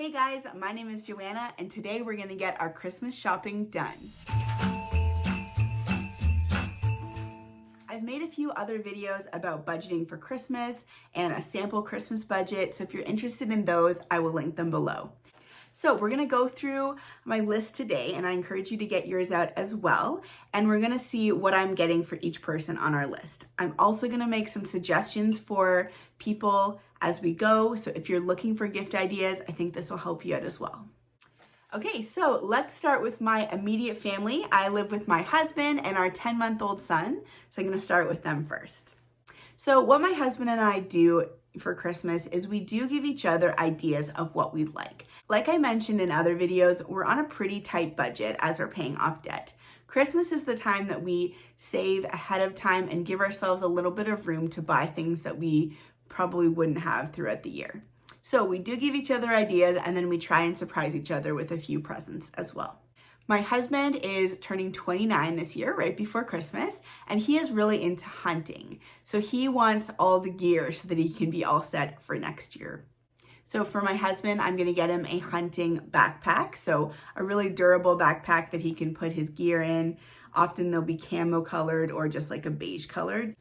Hey guys, my name is Joanna and today we're gonna get our Christmas shopping done. I've made a few other videos about budgeting for Christmas and a sample Christmas budget, so if you're interested in those, I will link them below. So we're gonna go through my list today and I encourage you to get yours out as well. And we're gonna see what I'm getting for each person on our list. I'm also gonna make some suggestions for people as we go. So if you're looking for gift ideas, I think this will help you out as well. Okay, so let's start with my immediate family. I live with my husband and our 10-month-old son. So I'm gonna start with them first. So what my husband and I do for Christmas is we do give each other ideas of what we'd like. Like I mentioned in other videos, we're on a pretty tight budget as we're paying off debt. Christmas is the time that we save ahead of time and give ourselves a little bit of room to buy things that we probably wouldn't have throughout the year. So we do give each other ideas and then we try and surprise each other with a few presents as well. My husband is turning 29 this year, right before Christmas, and he is really into hunting. So he wants all the gear so that he can be all set for next year. So for my husband, I'm gonna get him a hunting backpack. So a really durable backpack that he can put his gear in. Often they'll be camo colored or just like a beige colored.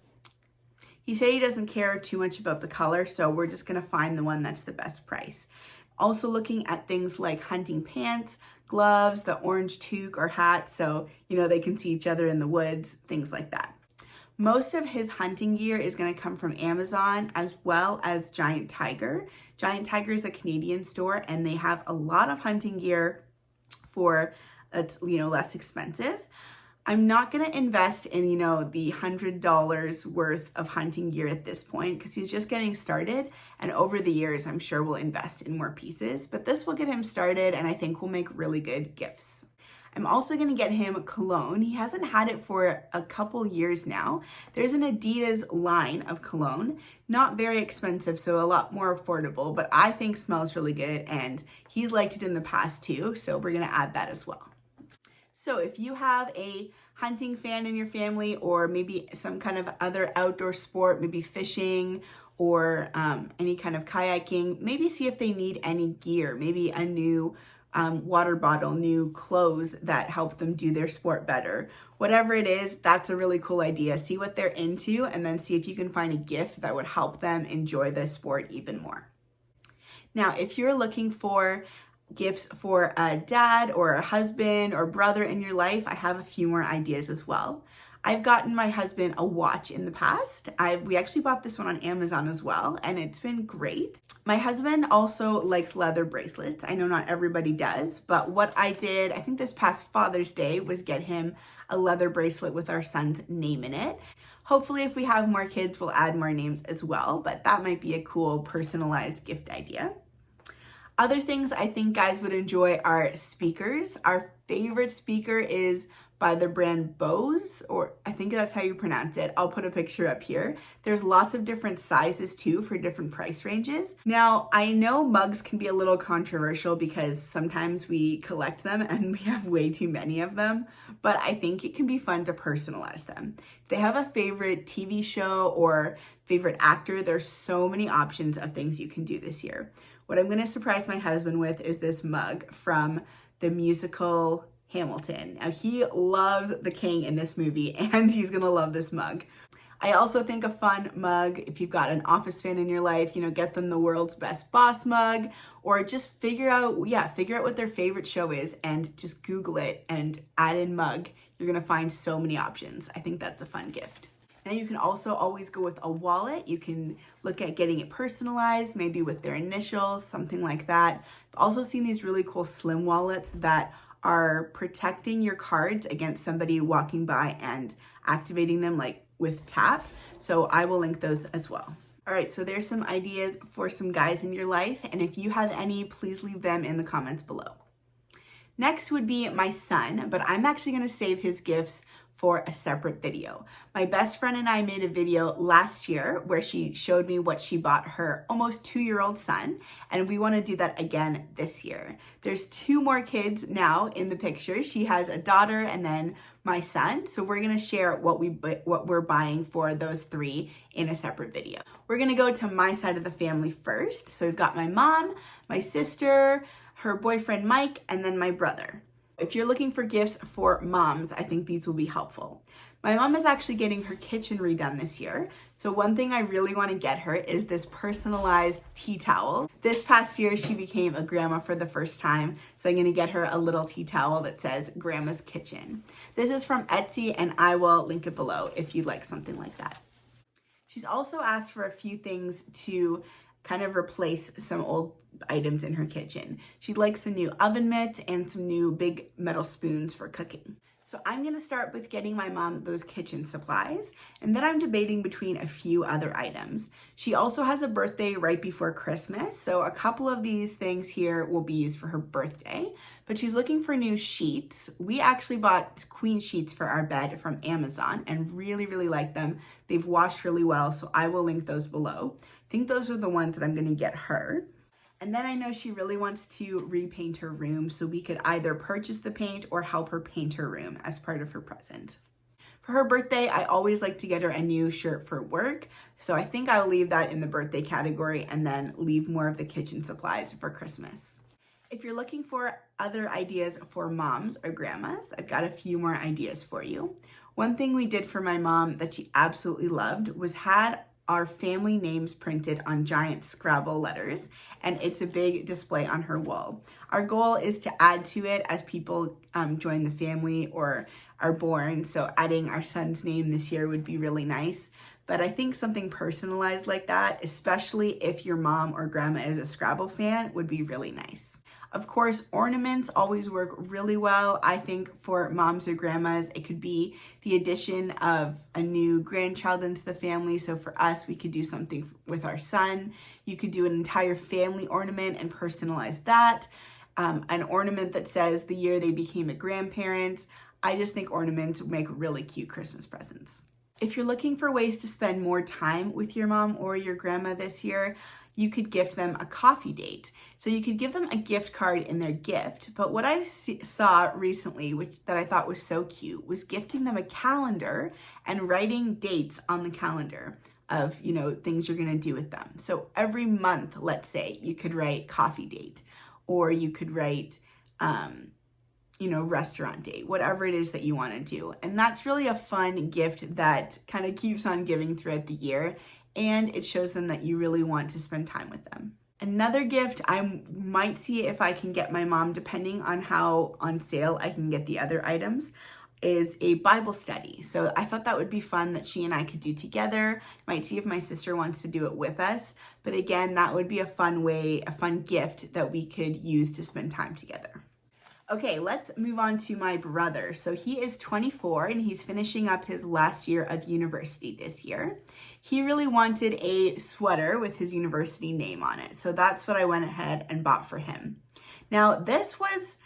He said he doesn't care too much about the color, so we're just gonna find the one that's the best price. Also looking at things like hunting pants, gloves, the orange toque or hat, so they can see each other in the woods, things like that. Most of his hunting gear is going to come from Amazon as well as Giant Tiger. Giant Tiger is a Canadian store and they have a lot of hunting gear for less expensive. I'm not going to invest in, the $100 worth of hunting gear at this point because he's just getting started. And over the years, I'm sure we'll invest in more pieces, but this will get him started and I think will make really good gifts. I'm also going to get him cologne. He hasn't had it for a couple years now. There's an Adidas line of cologne, not very expensive, so a lot more affordable, but I think smells really good and he's liked it in the past too, so we're going to add that as well. So if you have a hunting fan in your family or maybe some kind of other outdoor sport, maybe fishing or any kind of kayaking, maybe see if they need any gear, maybe a new water bottle, new clothes that help them do their sport better. Whatever it is, that's a really cool idea. See what they're into and then see if you can find a gift that would help them enjoy the sport even more. Now, if you're looking for gifts for a dad or a husband or brother in your life, I have a few more ideas as well. I've gotten my husband a watch in the past. We actually bought this one on Amazon as well, and it's been great. My husband also likes leather bracelets. I know not everybody does, but what I did, I think this past Father's Day, was get him a leather bracelet with our son's name in it. Hopefully, if we have more kids, we'll add more names as well, but that might be a cool personalized gift idea. Other things I think guys would enjoy are speakers. Our favorite speaker is by the brand Bose, or I think that's how you pronounce it. I'll put a picture up here. There's lots of different sizes too for different price ranges. Now, I know mugs can be a little controversial because sometimes we collect them and we have way too many of them, but I think it can be fun to personalize them. If they have a favorite TV show or favorite actor, there's so many options of things you can do this year. What I'm gonna surprise my husband with is this mug from the musical Hamilton. Now, he loves the king in this movie and he's gonna love this mug. I also think a fun mug, if you've got an office fan in your life, get them the world's best boss mug, or just figure out what their favorite show is and just Google it and add in mug. You're gonna find so many options. I think that's a fun gift. Now you can also always go with a wallet. You can look at getting it personalized, maybe with their initials, something like that. I've also seen these really cool slim wallets that are protecting your cards against somebody walking by and activating them like with tap. So I will link those as well. All right, so there's some ideas for some guys in your life. And if you have any, please leave them in the comments below. Next would be my son, but I'm actually gonna save his gifts for a separate video. My best friend and I made a video last year where she showed me what she bought her almost 2-year-old son, and we want to do that again this year. There's 2 more kids now in the picture. She has a daughter and then my son, so we're going to share what we're buying for those 3 in a separate video. We're gonna go to my side of the family first. So we've got my mom, my sister, her boyfriend Mike, and then my brother. If you're looking for gifts for moms, I think these will be helpful. My mom is actually getting her kitchen redone this year. So one thing I really want to get her is this personalized tea towel. This past year, she became a grandma for the first time. So I'm going to get her a little tea towel that says Grandma's Kitchen. This is from Etsy and I will link it below if you'd like something like that. She's also asked for a few things to kind of replace some old items in her kitchen. She'd like some new oven mitts and some new big metal spoons for cooking. So I'm gonna start with getting my mom those kitchen supplies, and then I'm debating between a few other items. She also has a birthday right before Christmas, so a couple of these things here will be used for her birthday, but she's looking for new sheets. We actually bought queen sheets for our bed from Amazon and really, really like them. They've washed really well, so I will link those below. I think those are the ones that I'm gonna get her. And then I know she really wants to repaint her room, so we could either purchase the paint or help her paint her room as part of her present. For her birthday, I always like to get her a new shirt for work, so I think I'll leave that in the birthday category and then leave more of the kitchen supplies for Christmas. If you're looking for other ideas for moms or grandmas, I've got a few more ideas for you. One thing we did for my mom that she absolutely loved was had our family names printed on giant Scrabble letters, and it's a big display on her wall. Our goal is to add to it as people join the family or are born, so adding our son's name this year would be really nice. But I think something personalized like that, especially if your mom or grandma is a Scrabble fan, would be really nice. Of course, ornaments always work really well. I think for moms or grandmas, it could be the addition of a new grandchild into the family. So for us, we could do something with our son. You could do an entire family ornament and personalize that. An ornament that says the year they became a grandparent. I just think ornaments make really cute Christmas presents. If you're looking for ways to spend more time with your mom or your grandma this year, you could gift them a coffee date. So you could give them a gift card in their gift. But what I saw recently, that I thought was so cute, was gifting them a calendar and writing dates on the calendar of, things you're gonna do with them. So every month, let's say, you could write coffee date, or you could write, restaurant date, whatever it is that you wanna do. And that's really a fun gift that kind of keeps on giving throughout the year. And it shows them that you really want to spend time with them. Another gift I might see if I can get my mom, depending on how on sale I can get the other items, is a Bible study. So I thought that would be fun that she and I could do together. Might see if my sister wants to do it with us. But again, that would be a fun gift that we could use to spend time together. Okay, let's move on to my brother. So he is 24 and he's finishing up his last year of university this year. He really wanted a sweater with his university name on it. So that's what I went ahead and bought for him. Now, this was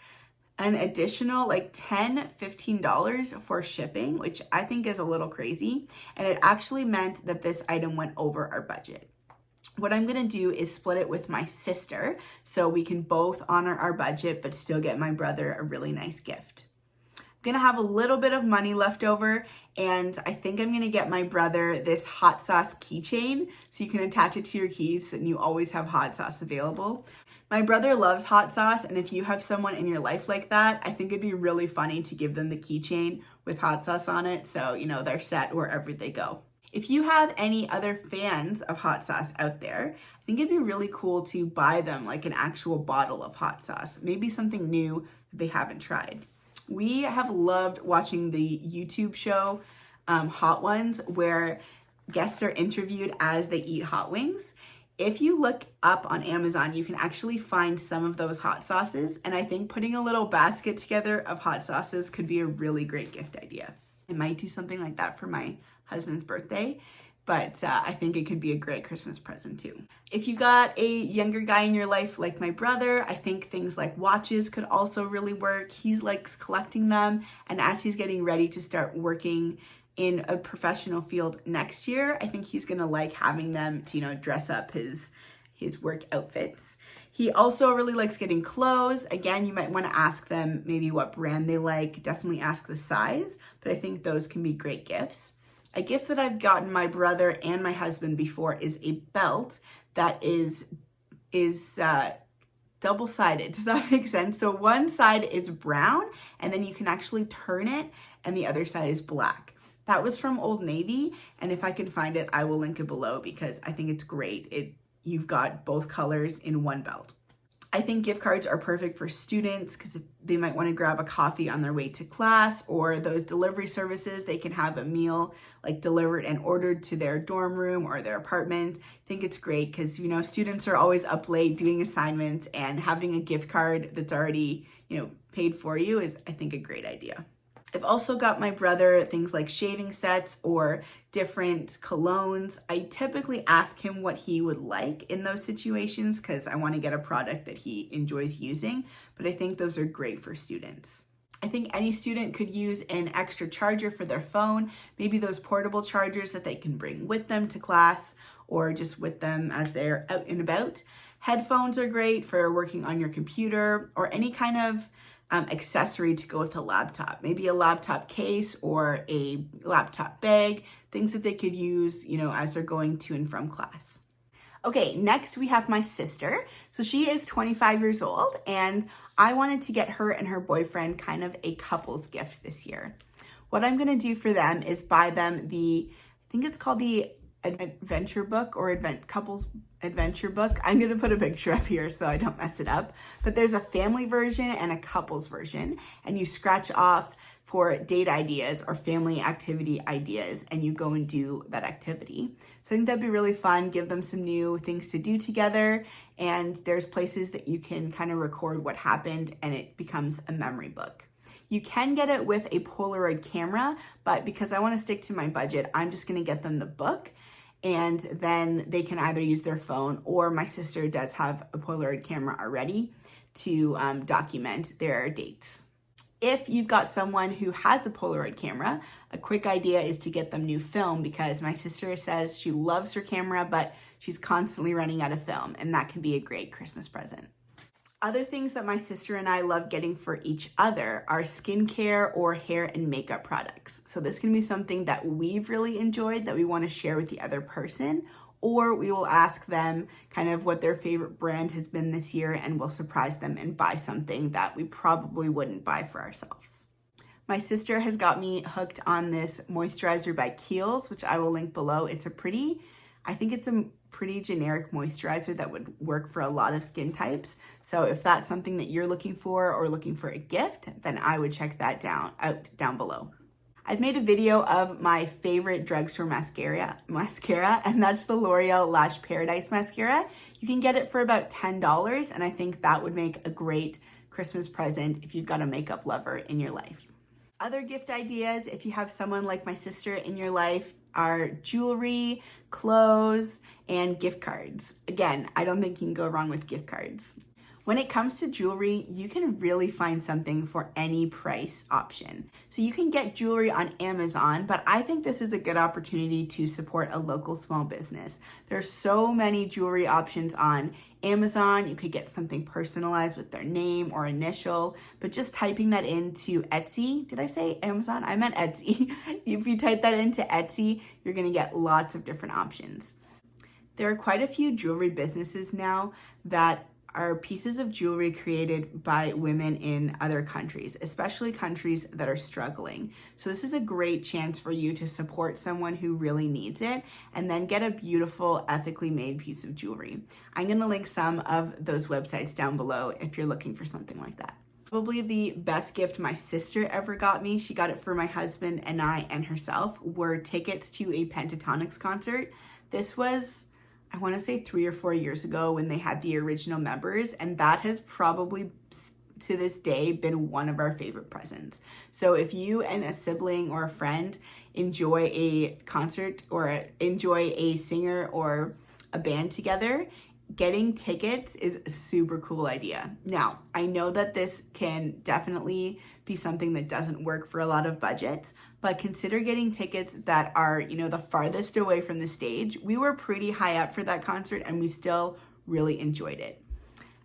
an additional $10, $15 for shipping, which I think is a little crazy. And it actually meant that this item went over our budget. What I'm gonna do is split it with my sister so we can both honor our budget but still get my brother a really nice gift. I'm gonna have a little bit of money left over, and I think I'm gonna get my brother this hot sauce keychain so you can attach it to your keys and you always have hot sauce available. My brother loves hot sauce, and if you have someone in your life like that, I think it'd be really funny to give them the keychain with hot sauce on it so they're set wherever they go. If you have any other fans of hot sauce out there, I think it'd be really cool to buy them an actual bottle of hot sauce, maybe something new that they haven't tried. We have loved watching the YouTube show Hot Ones, where guests are interviewed as they eat hot wings. If you look up on Amazon, you can actually find some of those hot sauces, and I think putting a little basket together of hot sauces could be a really great gift idea. I might do something like that for my husband's birthday, but I think it could be a great Christmas present too. If you got a younger guy in your life like my brother, I think things like watches could also really work. He likes collecting them, and as he's getting ready to start working in a professional field next year, I think he's gonna like having them to dress up his work outfits. He also really likes getting clothes. Again, you might want to ask them maybe what brand they like. Definitely ask the size, but I think those can be great gifts. A gift that I've gotten my brother and my husband before is a belt that is double-sided. Does that make sense? So one side is brown and then you can actually turn it and the other side is black. That was from Old Navy, and if I can find it, I will link it below because I think it's great. You've got both colors in one belt. I think gift cards are perfect for students because they might want to grab a coffee on their way to class, or those delivery services, they can have a meal like delivered and ordered to their dorm room or their apartment. I think it's great because, you know, students are always up late doing assignments, and having a gift card that's already, you know, paid for you is, I think, a great idea. I've also got my brother things like shaving sets or different colognes. I typically ask him what he would like in those situations because I want to get a product that he enjoys using, but I think those are great for students. I think any student could use an extra charger for their phone, maybe those portable chargers that they can bring with them to class or just with them as they're out and about. Headphones are great for working on your computer, or any kind of accessory to go with a laptop, maybe a laptop case or a laptop bag, things that they could use, you know, as they're going to and from class. Okay, next we have my sister. So she is 25 years old, and I wanted to get her and her boyfriend kind of a couple's gift this year. What I'm gonna do for them is buy them I think it's called the adventure book or couples adventure book. I'm going to put a picture up here so I don't mess it up, but there's a family version and a couples version, and you scratch off for date ideas or family activity ideas and you go and do that activity. So I think that'd be really fun, give them some new things to do together, and there's places that you can kind of record what happened and it becomes a memory book. You can get it with a Polaroid camera, but because I want to stick to my budget, I'm just going to get them the book, and then they can either use their phone, or my sister does have a Polaroid camera already to document their dates. If you've got someone who has a Polaroid camera, a quick idea is to get them new film, because my sister says she loves her camera, but she's constantly running out of film, and that can be a great Christmas present. Other things that my sister and I love getting for each other are skincare or hair and makeup products. So this can be something that we've really enjoyed that we want to share with the other person, or we will ask them kind of what their favorite brand has been this year, and we'll surprise them and buy something that we probably wouldn't buy for ourselves. My sister has got me hooked on this moisturizer by Kiehl's, which I will link below. I think it's a pretty generic moisturizer that would work for a lot of skin types. So if that's something that you're looking for or looking for a gift, then I would check that out down below. I've made a video of my favorite drugstore mascara, and that's the L'Oreal Lash Paradise mascara. You can get it for about $10, and I think that would make a great Christmas present if you've got a makeup lover in your life. Other gift ideas, if you have someone like my sister in your life, are jewelry, clothes, and gift cards. Again, I don't think you can go wrong with gift cards. When it comes to jewelry, you can really find something for any price option. So you can get jewelry on Amazon, but I think this is a good opportunity to support a local small business. There's so many jewelry options on Amazon. You could get something personalized with their name or initial, but just typing that into Etsy, did I say Amazon? I meant Etsy. If you type that into Etsy, you're gonna get lots of different options. There are quite a few jewelry businesses now that are pieces of jewelry created by women in other countries, especially countries that are struggling. So this is a great chance for you to support someone who really needs it, and then get a beautiful, ethically made piece of jewelry. I'm gonna link some of those websites down below if you're looking for something like that. Probably the best gift my sister ever got me, she got it for my husband and I and herself, were tickets to a Pentatonix concert. This was, I want to say 3 or 4 years ago when they had the original members, and that has probably to this day been one of our favorite presents. So if you and a sibling or a friend enjoy a concert or enjoy a singer or a band together, getting tickets is a super cool idea. Now, I know that this can definitely be something that doesn't work for a lot of budgets, but consider getting tickets that are, the farthest away from the stage. We were pretty high up for that concert and we still really enjoyed it.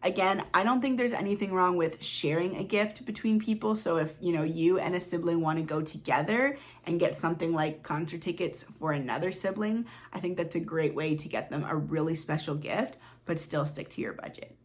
Again, I don't think there's anything wrong with sharing a gift between people. So if, you and a sibling want to go together and get something like concert tickets for another sibling, I think that's a great way to get them a really special gift, but still stick to your budget.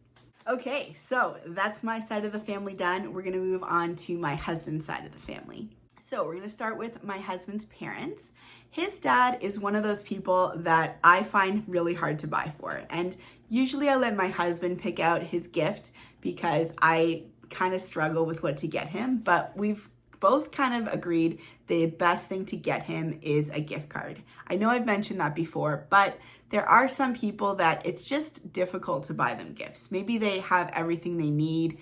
Okay, so that's my side of the family done. We're gonna move on to my husband's side of the family. So we're gonna start with my husband's parents. His dad is one of those people that I find really hard to buy for. And usually I let my husband pick out his gift because I kind of struggle with what to get him, but we've both kind of agreed the best thing to get him is a gift card. I know I've mentioned that before, but there are some people that it's just difficult to buy them gifts. Maybe they have everything they need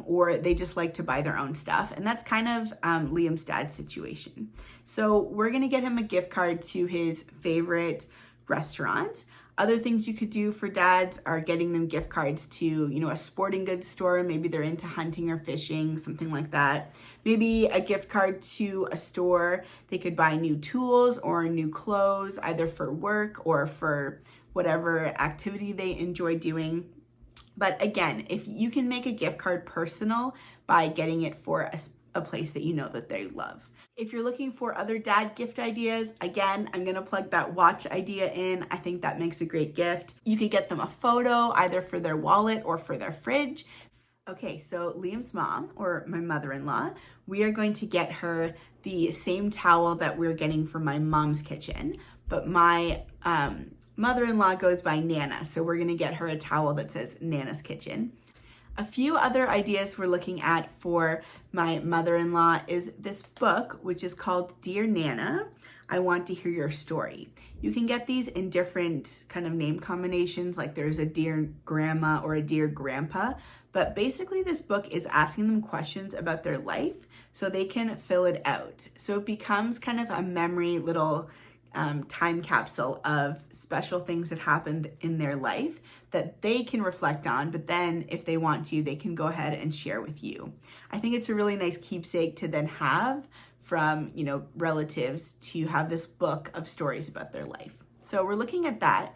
or they just like to buy their own stuff. And that's kind of Liam's dad's situation. So we're gonna get him a gift card to his favorite restaurant. Other things you could do for dads are getting them gift cards to, a sporting goods store. Maybe they're into hunting or fishing, something like that. Maybe a gift card to a store. They could buy new tools or new clothes, either for work or for whatever activity they enjoy doing. But again, if you can make a gift card personal by getting it for a place that you know that they love. If you're looking for other dad gift ideas, again, I'm gonna plug that watch idea in. I think that makes a great gift. You could get them a photo either for their wallet or for their fridge. Okay, so Liam's mom, or my mother-in-law, we are going to get her the same towel that we're getting for my mom's kitchen, but my mother-in-law goes by Nana, so we're gonna get her a towel that says Nana's Kitchen. A few other ideas we're looking at for my mother-in-law is this book, which is called Dear Nana, I Want to Hear Your Story. You can get these in different kind of name combinations, like there's a Dear Grandma or a Dear Grandpa, but basically this book is asking them questions about their life so they can fill it out. So it becomes kind of a memory little time capsule of special things that happened in their life that they can reflect on, but then if they want to, they can go ahead and share with you. I think it's a really nice keepsake to then have from, relatives to have this book of stories about their life. So we're looking at that.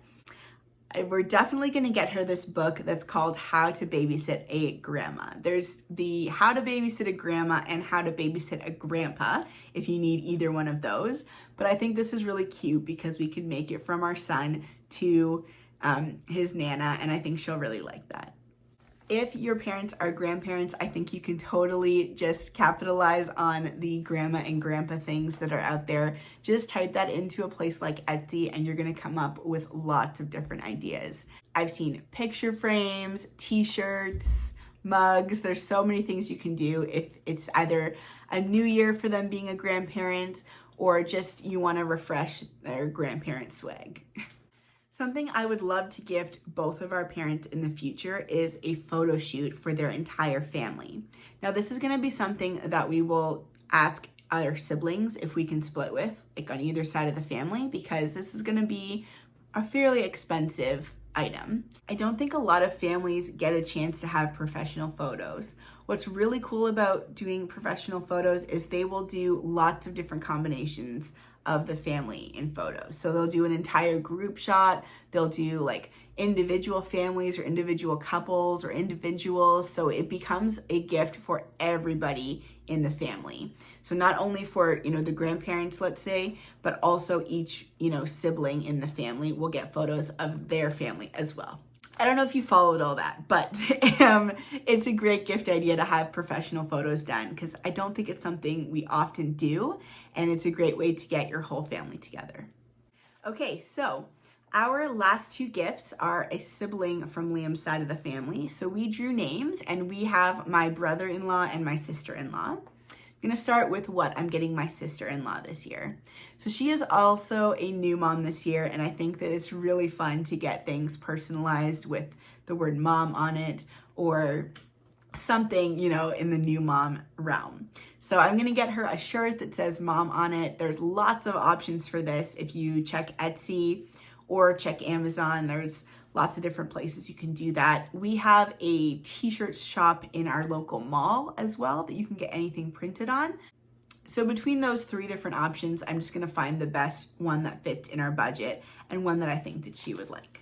We're definitely going to get her this book that's called How to Babysit a Grandma. There's the How to Babysit a Grandma and How to Babysit a Grandpa, if you need either one of those. But I think this is really cute because we can make it from our son to his Nana, and I think she'll really like that. If your parents are grandparents, I think you can totally just capitalize on the grandma and grandpa things that are out there. Just type that into a place like Etsy and you're gonna come up with lots of different ideas. I've seen picture frames, t-shirts, mugs. There's so many things you can do if it's either a new year for them being a grandparent or just you wanna refresh their grandparent swag. Something I would love to gift both of our parents in the future is a photo shoot for their entire family. Now, this is gonna be something that we will ask our siblings if we can split with, like on either side of the family, because this is gonna be a fairly expensive item. I don't think a lot of families get a chance to have professional photos. What's really cool about doing professional photos is they will do lots of different combinations of the family in photos. So they'll do an entire group shot, they'll do like individual families or individual couples or individuals. So it becomes a gift for everybody in the family. So not only for, the grandparents, let's say, but also each, sibling in the family will get photos of their family as well. I don't know if you followed all that, but it's a great gift idea to have professional photos done because I don't think it's something we often do, and it's a great way to get your whole family together. Okay, so our last two gifts are a sibling from Liam's side of the family. So we drew names, and we have my brother-in-law and my sister-in-law. I'm gonna start with what I'm getting my sister-in-law this year. So she is also a new mom this year, and I think that it's really fun to get things personalized with the word mom on it or something, in the new mom realm. So I'm gonna get her a shirt that says mom on it. There's lots of options for this. If you check Etsy or check Amazon, there's lots of different places you can do that. We have a t-shirt shop in our local mall as well that you can get anything printed on. So between those three different options, I'm just gonna find the best one that fits in our budget and one that I think that she would like.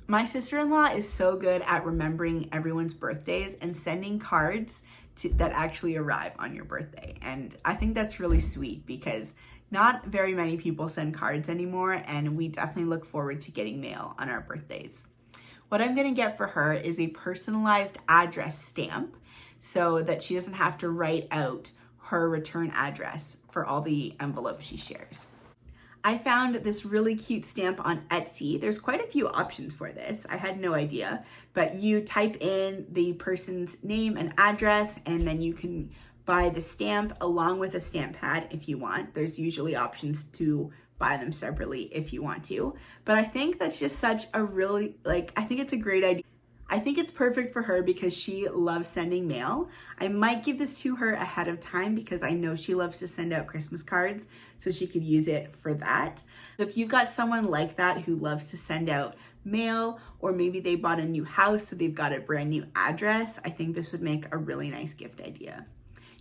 My sister-in-law is so good at remembering everyone's birthdays and sending cards that actually arrive on your birthday. And I think that's really sweet because not very many people send cards anymore, and we definitely look forward to getting mail on our birthdays. What I'm gonna get for her is a personalized address stamp so that she doesn't have to write out her return address for all the envelopes she shares. I found this really cute stamp on Etsy. There's quite a few options for this. I had no idea, but you type in the person's name and address, and then you can buy the stamp along with a stamp pad if you want. There's usually options to buy them separately if you want to, but I think that's just such a really, I think it's a great idea. I think it's perfect for her because she loves sending mail. I might give this to her ahead of time because I know she loves to send out Christmas cards, so she could use it for that. If you've got someone like that who loves to send out mail, or maybe they bought a new house so they've got a brand new address, I think this would make a really nice gift idea.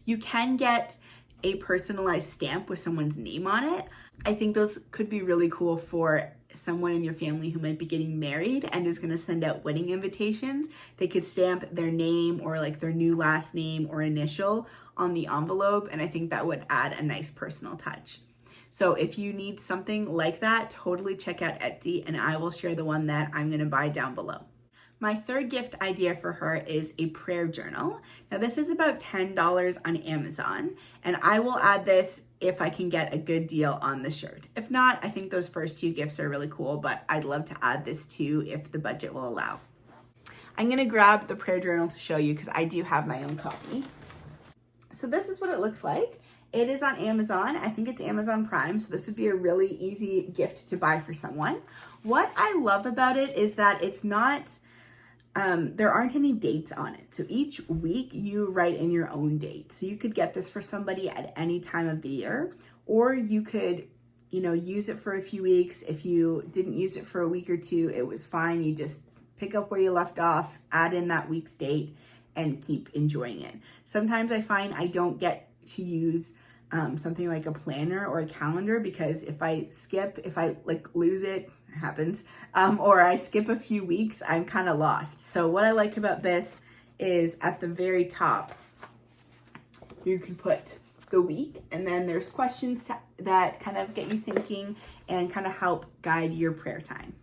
You can get a personalized stamp with someone's name on it. I think those could be really cool for someone in your family who might be getting married and is going to send out wedding invitations. They could stamp their name or their new last name or initial on the envelope, and I think that would add a nice personal touch. So if you need something like that, totally check out Etsy, and I will share the one that I'm going to buy down below. My third gift idea for her is a prayer journal. Now this is about $10 on Amazon, and I will add this if I can get a good deal on the shirt. If not, I think those first two gifts are really cool, but I'd love to add this too if the budget will allow. I'm gonna grab the prayer journal to show you because I do have my own copy. So this is what it looks like. It is on Amazon. I think it's Amazon Prime, so this would be a really easy gift to buy for someone. What I love about it is that it's not, there aren't any dates on it. So each week you write in your own date. So you could get this for somebody at any time of the year, or you could, use it for a few weeks. If you didn't use it for a week or two, it was fine. You just pick up where you left off, add in that week's date, and keep enjoying it. Sometimes I find I don't get to use something like a planner or a calendar because if I lose it, happens, or I skip a few weeks, I'm kind of lost. So what I like about this is at the very top, you can put the week, and then there's questions that kind of get you thinking and kind of help guide your prayer time.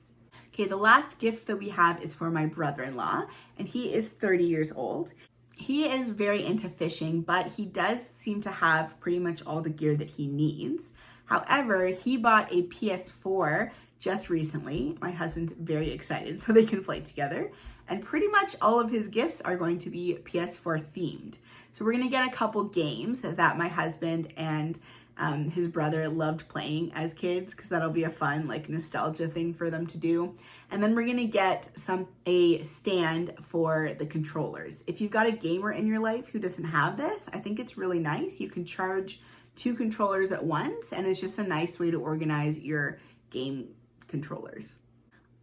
Okay, the last gift that we have is for my brother-in-law, and he is 30 years old. He is very into fishing, but he does seem to have pretty much all the gear that he needs. However, he bought a PS4 just recently. My husband's very excited so they can play together. And pretty much all of his gifts are going to be PS4 themed. So we're gonna get a couple games that my husband and his brother loved playing as kids, because that'll be a fun nostalgia thing for them to do. And then we're gonna get a stand for the controllers. If you've got a gamer in your life who doesn't have this, I think it's really nice. You can charge 2 controllers at once, and it's just a nice way to organize your game controllers.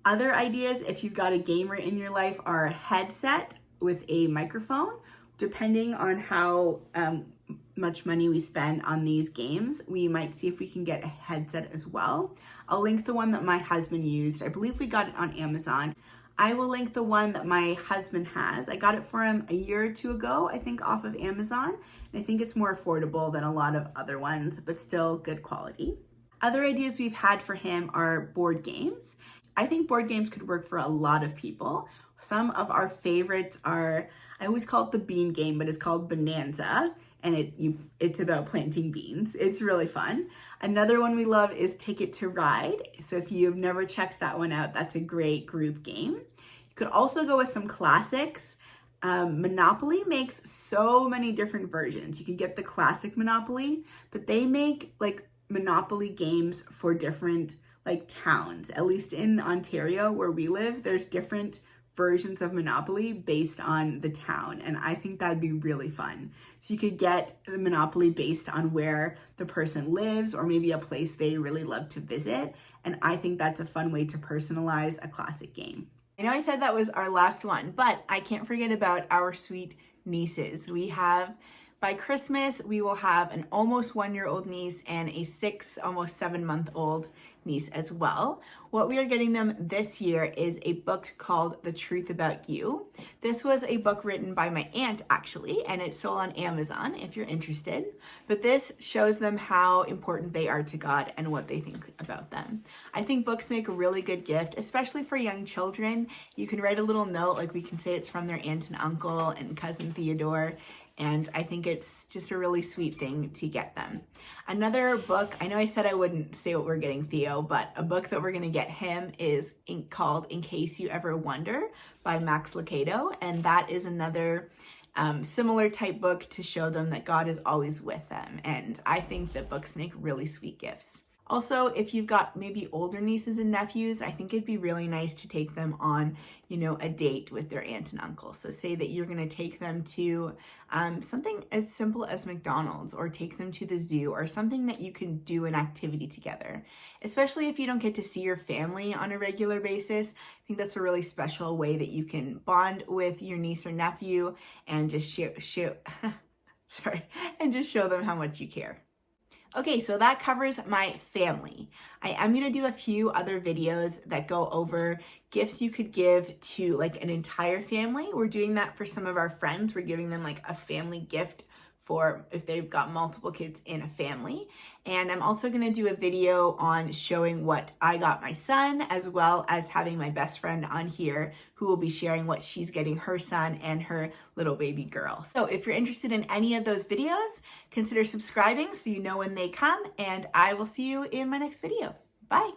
Other ideas, if you've got a gamer in your life, are a headset with a microphone. Depending on how much money we spend on these games, we might see if we can get a headset as well. I'll link the one that my husband used. I believe we got it on Amazon. I will link the one that my husband has. I got it for him a year or two ago, I think, off of Amazon. And I think it's more affordable than a lot of other ones, but still good quality. Other ideas we've had for him are board games. I think board games could work for a lot of people. Some of our favorites are, I always call it the bean game, but it's called Bonanza, and it's about planting beans. It's really fun. Another one we love is Ticket to Ride. So if you've never checked that one out, that's a great group game. You could also go with some classics. Monopoly makes so many different versions. You can get the classic Monopoly, but they make Monopoly games for different towns. At least in Ontario where we live, there's different versions of Monopoly based on the town, and I think that'd be really fun. So you could get the Monopoly based on where the person lives, or maybe a place they really love to visit, and I think that's a fun way to personalize a classic game. I know I said that was our last one, but I can't forget about our sweet nieces. By Christmas, we will have an almost 1-year-old niece and a 6, almost 7-month-old niece as well. What we are getting them this year is a book called The Truth About You. This was a book written by my aunt actually, and it's sold on Amazon if you're interested. But this shows them how important they are to God and what they think about them. I think books make a really good gift, especially for young children. You can write a little note, like we can say it's from their aunt and uncle and cousin Theodore. And I think it's just a really sweet thing to get them. Another book, I know I said I wouldn't say what we're getting Theo, but a book that we're gonna get him is called In Case You Ever Wonder by Max Lucado. And that is another similar type book to show them that God is always with them. And I think that books make really sweet gifts. Also, if you've got maybe older nieces and nephews, I think it'd be really nice to take them on, a date with their aunt and uncle. So say that you're going to take them to something as simple as McDonald's, or take them to the zoo, or something that you can do an activity together. Especially if you don't get to see your family on a regular basis, I think that's a really special way that you can bond with your niece or nephew and just and just show them how much you care. Okay, so that covers my family. I am going to do a few other videos that go over gifts you could give to like an entire family. We're doing that for some of our friends. We're giving them like a family gift for if they've got multiple kids in a family. And I'm also going to do a video on showing what I got my son, as well as having my best friend on here who will be sharing what she's getting her son and her little baby girl. So if you're interested in any of those videos, consider subscribing so you know when they come, and I will see you in my next video. Bye.